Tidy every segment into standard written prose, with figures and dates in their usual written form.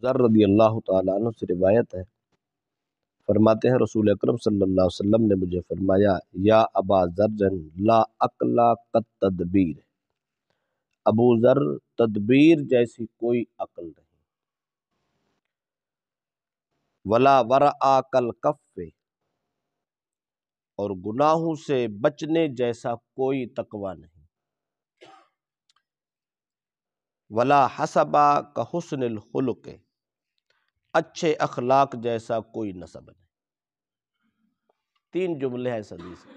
ذر رضی اللہ تعالیٰ عنہ سے روایت ہے، فرماتے ہیں رسول اکرم صلی اللہ علیہ وسلم نے مجھے فرمایا، یا ابا ذر لا عقل کالتدبیر، ابو ذر تدبیر جیسی کوئی عقل نہیں، ولا ورع کالکف، اور گناہوں سے بچنے جیسا کوئی تقوی نہیں، ولا حسب کحسن الخلق، اچھے اخلاق جیسا کوئی نسب نہیں۔ 3 جملے ہیں اس حدیث میں۔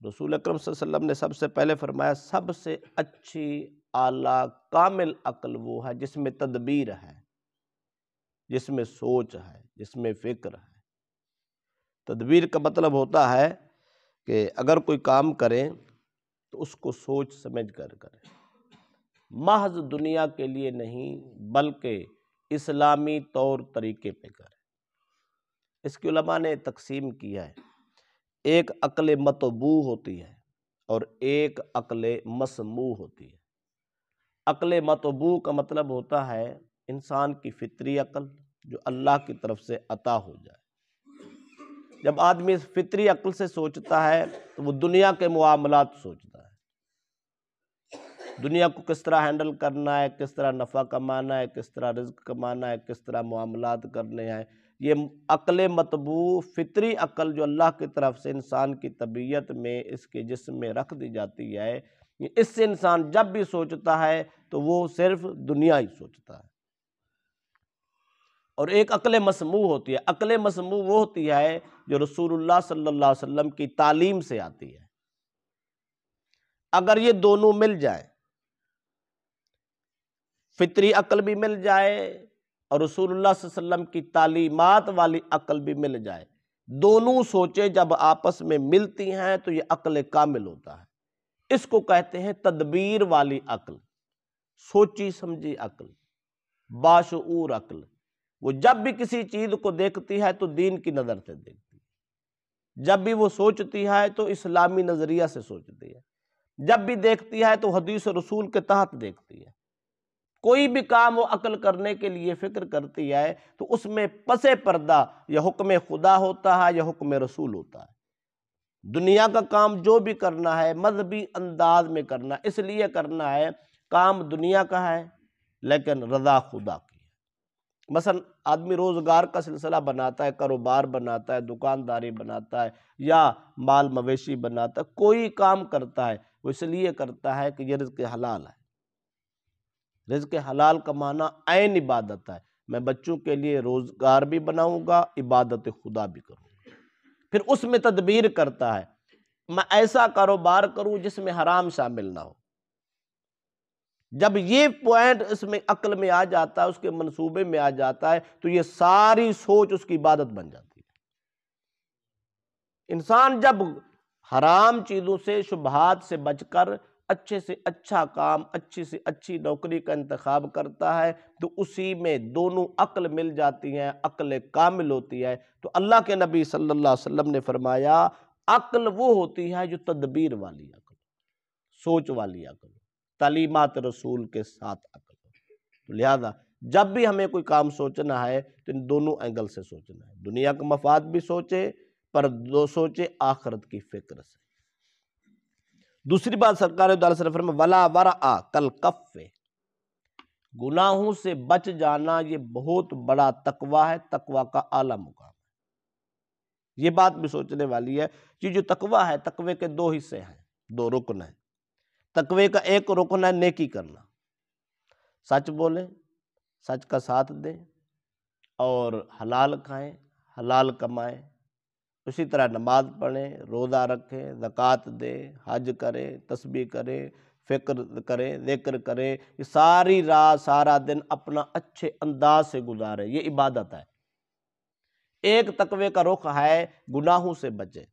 رسول اکرم صلی اللہ علیہ وسلم نے سب سے پہلے فرمایا سب سے اچھی اعلیٰ کامل عقل وہ ہے جس میں تدبیر ہے، جس میں سوچ ہے، جس میں فکر ہے۔ تدبیر کا مطلب ہوتا ہے کہ اگر کوئی کام کریں تو اس کو سوچ سمجھ کر کریں، محض دنیا کے لیے نہیں بلکہ اسلامی طور طریقے پہ کریں۔ اس کی علماء نے تقسیم کیا ہے، ایک عقل مطبوع ہوتی ہے اور ایک عقل مسموع ہوتی ہے۔ عقل مطبوع کا مطلب ہوتا ہے انسان کی فطری عقل جو اللہ کی طرف سے عطا ہو جائے۔ جب آدمی اس فطری عقل سے سوچتا ہے تو وہ دنیا کے معاملات سوچتا ہے، دنیا کو کس طرح ہینڈل کرنا ہے، کس طرح نفع کمانا ہے، کس طرح رزق کمانا ہے، کس طرح معاملات کرنے ہیں۔ یہ عقل مطبوع فطری عقل جو اللہ کی طرف سے انسان کی طبیعت میں اس کے جسم میں رکھ دی جاتی ہے، اس سے انسان جب بھی سوچتا ہے تو وہ صرف دنیا ہی سوچتا ہے۔ اور ایک عقل مسموع ہوتی ہے، عقل مسموع وہ ہوتی ہے جو رسول اللہ صلی اللہ علیہ وسلم کی تعلیم سے آتی ہے۔ اگر یہ دونوں مل جائیں، فطری عقل بھی مل جائے اور رسول اللہ صلی اللہ علیہ وسلم کی تعلیمات والی عقل بھی مل جائے، دونوں سوچیں جب آپس میں ملتی ہیں تو یہ عقل کامل ہوتا ہے۔ اس کو کہتے ہیں تدبیر والی عقل، سوچی سمجھی عقل، باشعور عقل۔ وہ جب بھی کسی چیز کو دیکھتی ہے تو دین کی نظر سے دیکھتی ہے، جب بھی وہ سوچتی ہے تو اسلامی نظریہ سے سوچتی ہے، جب بھی دیکھتی ہے تو حدیث رسول کے تحت دیکھتی ہے۔ کوئی بھی کام وہ عقل کرنے کے لیے فکر کرتی ہے تو اس میں پس پردہ یا حکم خدا ہوتا ہے یا حکم رسول ہوتا ہے۔ دنیا کا کام جو بھی کرنا ہے مذہبی انداز میں کرنا، اس لیے کرنا ہے کام دنیا کا ہے لیکن رضا خدا کی ہے۔ مثلا آدمی روزگار کا سلسلہ بناتا ہے، کاروبار بناتا ہے، دکانداری بناتا ہے یا مال مویشی بناتا ہے، کوئی کام کرتا ہے وہ اس لیے کرتا ہے کہ یہ رزق حلال ہے۔ رزق حلال کمانا عین عبادت ہے۔ میں بچوں کے لیے روزگار بھی بناؤں گا، عبادت خدا بھی کروں گا۔ پھر اس میں تدبیر کرتا ہے، میں ایسا کاروبار کروں جس میں حرام شامل نہ ہو۔ جب یہ پوائنٹ اس میں عقل میں آ جاتا ہے، اس کے منصوبے میں آ جاتا ہے تو یہ ساری سوچ اس کی عبادت بن جاتی ہے۔ انسان جب حرام چیزوں سے شبہات سے بچ کر اچھے سے اچھا کام، اچھی سے اچھی نوکری کا انتخاب کرتا ہے تو اسی میں دونوں عقل مل جاتی ہیں، عقل کامل ہوتی ہے۔ تو اللہ کے نبی صلی اللہ علیہ وسلم نے فرمایا عقل وہ ہوتی ہے جو تدبیر والی عقل، سوچ والی عقل، تعلیمات رسول کے ساتھ عقل۔ تو لہذا جب بھی ہمیں کوئی کام سوچنا ہے تو ان دونوں اینگل سے سوچنا ہے، دنیا کا مفاد بھی سوچے پر دو سوچے آخرت کی فکر سے۔ دوسری بات سرکار دو علیہ وسلم فرمایا ولا ورع کالکف، گناہوں سے بچ جانا یہ بہت بڑا تقوی ہے، تقوی کا اعلیٰ مقام ہے۔ یہ بات بھی سوچنے والی ہے کہ جو تقوی ہے، تقوی کے 2 حصے ہیں، 2 رکن ہیں۔ تقوی کا ایک رکن ہے نیکی کرنا، سچ بولیں، سچ کا ساتھ دیں اور حلال کھائیں، حلال کمائیں۔ اسی طرح نماز پڑھیں، روزہ رکھیں، زکوٰۃ دیں، حج کریں، تسبیح کریں، فکر کریں، ذکر کریں، یہ ساری رات سارا دن اپنا اچھے انداز سے گزاریں، یہ عبادت ہے۔ ایک تقوی کا رخ ہے گناہوں سے بچیں،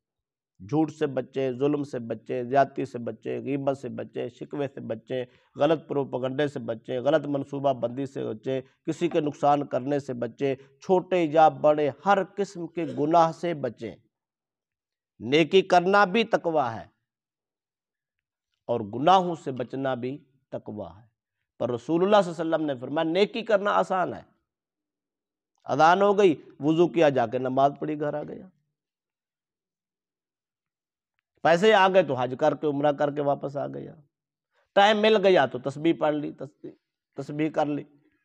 جھوٹ سے بچیں، ظلم سے بچیں، زیادتی سے بچیں، غیبت سے بچیں، شکوے سے بچیں، غلط پروپیگنڈے سے بچیں، غلط منصوبہ بندی سے بچیں، کسی کے نقصان کرنے سے بچیں، چھوٹے یا بڑے ہر قسم کے گناہ سے بچیں۔ نیکی کرنا بھی تقوی ہے اور گناہوں سے بچنا بھی تقوی ہے۔ پر رسول اللہ صلی اللہ علیہ وسلم نے فرمایا نیکی کرنا آسان ہے، اذان ہو گئی، وضو کیا، جا کے نماز پڑھی، گھر آ گیا، پیسے آ گئے تو حج کر کے عمرہ کر کے واپس آ گیا، ٹائم مل گیا تو تسبیح پڑھ لی، تسبیح کر لی،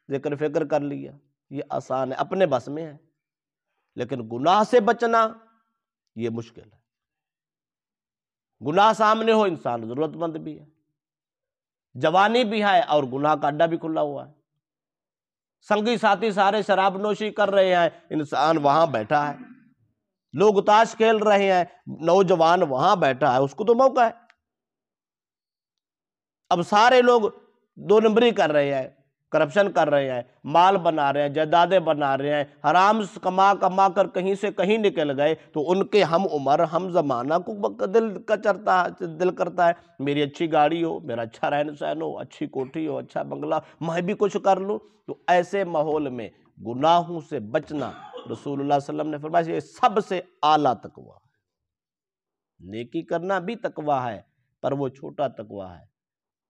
ذکر فکر کر لیا، یہ آسان ہے، اپنے بس میں ہے۔ لیکن گناہ سے بچنا یہ مشکل ہے۔ گناہ سامنے ہو، انسان ضرورت مند بھی ہے، جوانی بھی ہے اور گناہ کا اڈا بھی کھلا ہوا ہے، سنگی ساتھی سارے شراب نوشی کر رہے ہیں، انسان وہاں بیٹھا ہے، لوگ تاش کھیل رہے ہیں، نوجوان وہاں بیٹھا ہے، اس کو تو موقع ہے۔ اب سارے لوگ دو نمبری کر رہے ہیں، کرپشن کر رہے ہیں، مال بنا رہے ہیں، جائیدادیں بنا رہے ہیں، حرام کما کما کر کہیں سے کہیں نکل گئے، تو ان کے ہم عمر ہم زمانہ کو دل کرتا ہے میری اچھی گاڑی ہو، میرا اچھا رہن سہن ہو، اچھی کوٹھی ہو، اچھا بنگلہ، میں بھی کچھ کر لوں۔ تو ایسے ماحول میں گناہوں سے بچنا، رسول اللہ صلی اللہ علیہ وسلم نے فرمایا یہ سب سے اعلیٰ تقویٰ ہے۔ نیکی کرنا بھی تقویٰ ہے، پر وہ چھوٹا تقویٰ ہے،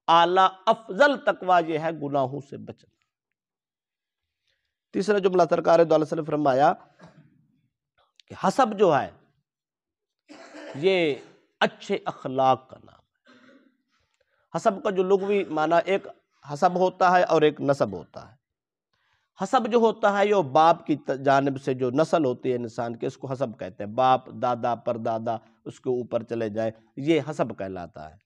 اعلیٰ افضل تقویٰ یہ ہے گناہوں سے بچنا۔ تیسرا جملہ سرکار دو علیہ وسلم فرمایا کہ حسب جو ہے یہ اچھے اخلاق کا نام ہے۔ حسب کا جو لغوی معنی ایک حسب ہوتا ہے اور ایک نسب ہوتا ہے۔ حسب جو ہوتا ہے یہ باپ کی جانب سے جو نسل ہوتی ہے انسان کے، اس کو حسب کہتے ہیں، باپ دادا پردادا اس کے اوپر چلے جائے، یہ حسب کہلاتا ہے۔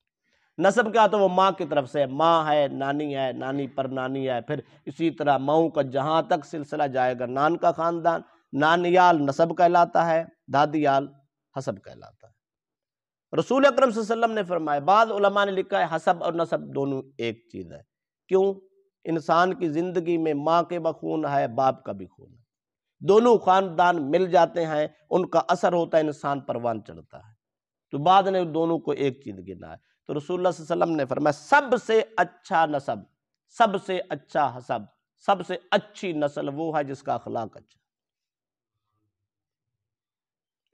نسب کیا تو وہ ماں کی طرف سے، ماں ہے، نانی پر نانی ہے، پھر اسی طرح ماؤں کا جہاں تک سلسلہ جائے گا، نان کا خاندان، نانیال نسب کہلاتا ہے، دادیال حسب کہلاتا ہے۔ رسول اکرم صلی اللہ علیہ وسلم نے فرمایا، بعض علماء نے لکھا ہے حسب اور نسب دونوں ایک چیز ہے۔ کیوں؟ انسان کی زندگی میں ماں کے بخون ہے، باپ کا بھی خون ہے، دونوں خاندان مل جاتے ہیں، ان کا اثر ہوتا ہے، انسان پروان چڑھتا ہے، تو بعد نے دونوں کو ایک چیز گنا ہے۔ تو رسول اللہ صلی اللہ علیہ وسلم نے فرمایا سب سے اچھا نسب، سب سے اچھا حسب، سب سے اچھی نسل وہ ہے جس کا اخلاق اچھا۔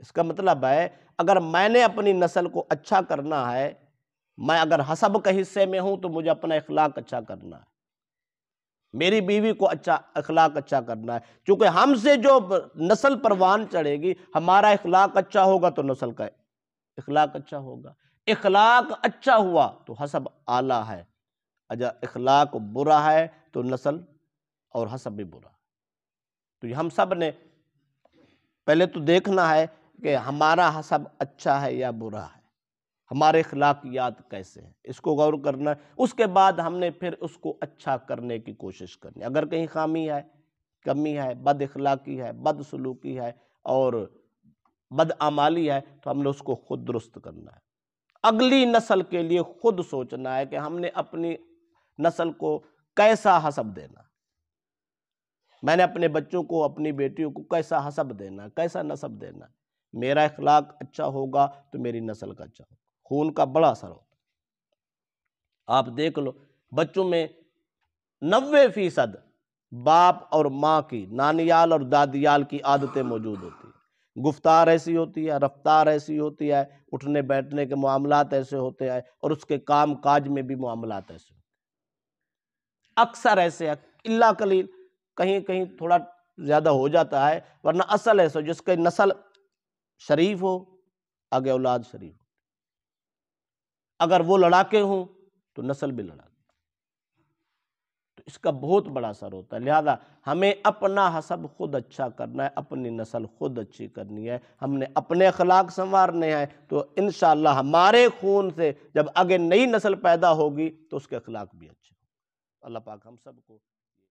اس کا مطلب ہے اگر میں نے اپنی نسل کو اچھا کرنا ہے، میں اگر حسب کا حصے میں ہوں تو مجھے اپنا اخلاق اچھا کرنا ہے، میری بیوی کو اچھا اخلاق اچھا کرنا ہے، چونکہ ہم سے جو نسل پروان چڑھے گی، ہمارا اخلاق اچھا ہوگا تو نسل کا اخلاق اچھا ہوگا، اخلاق اچھا ہوا تو حسب اعلیٰ ہے، اگر اخلاق برا ہے تو نسل اور حسب بھی برا ہے۔ تو ہم سب نے پہلے تو دیکھنا ہے کہ ہمارا حسب اچھا ہے یا برا ہے، ہمارے اخلاقیات کیسے ہیں، اس کو غور کرنا ہے، اس کے بعد ہم نے پھر اس کو اچھا کرنے کی کوشش کرنی ہے۔ اگر کہیں خامی ہے، کمی ہے، بد اخلاقی ہے، بد سلوکی ہے اور بد اعمالی ہے تو ہم نے اس کو خود درست کرنا ہے۔ اگلی نسل کے لیے خود سوچنا ہے کہ ہم نے اپنی نسل کو کیسا حسب دینا، میں نے اپنے بچوں کو، اپنی بیٹیوں کو کیسا حسب دینا، کیسا نسب دینا۔ میرا اخلاق اچھا ہوگا تو میری نسل کا اچھا ہوگا، خون کا بڑا اثر ہوتا ہے۔ آپ دیکھ لو بچوں میں 90% باپ اور ماں کی، نانیال اور دادیال کی عادتیں موجود ہوتی ہیں، گفتار ایسی ہوتی ہے، رفتار ایسی ہوتی ہے، اٹھنے بیٹھنے کے معاملات ایسے ہوتے ہیں، اور اس کے کام کاج میں بھی معاملات ایسے ہوتے ہیں، اکثر ایسے ہیں، الا قلیل کہیں کہیں تھوڑا زیادہ ہو جاتا ہے، ورنہ اصل ایسا جس کے نسل شریف ہو آگے اولاد شریف ہو، اگر وہ لڑاکے ہوں تو نسل بھی لڑاکے، تو اس کا بہت بڑا اثر ہوتا ہے۔ لہذا ہمیں اپنا حسب خود اچھا کرنا ہے، اپنی نسل خود اچھی کرنی ہے، ہم نے اپنے اخلاق سنوارنے ہیں، تو انشاءاللہ ہمارے خون سے جب آگے نئی نسل پیدا ہوگی تو اس کے اخلاق بھی اچھے ہوں۔ اللہ پاک ہم سب کو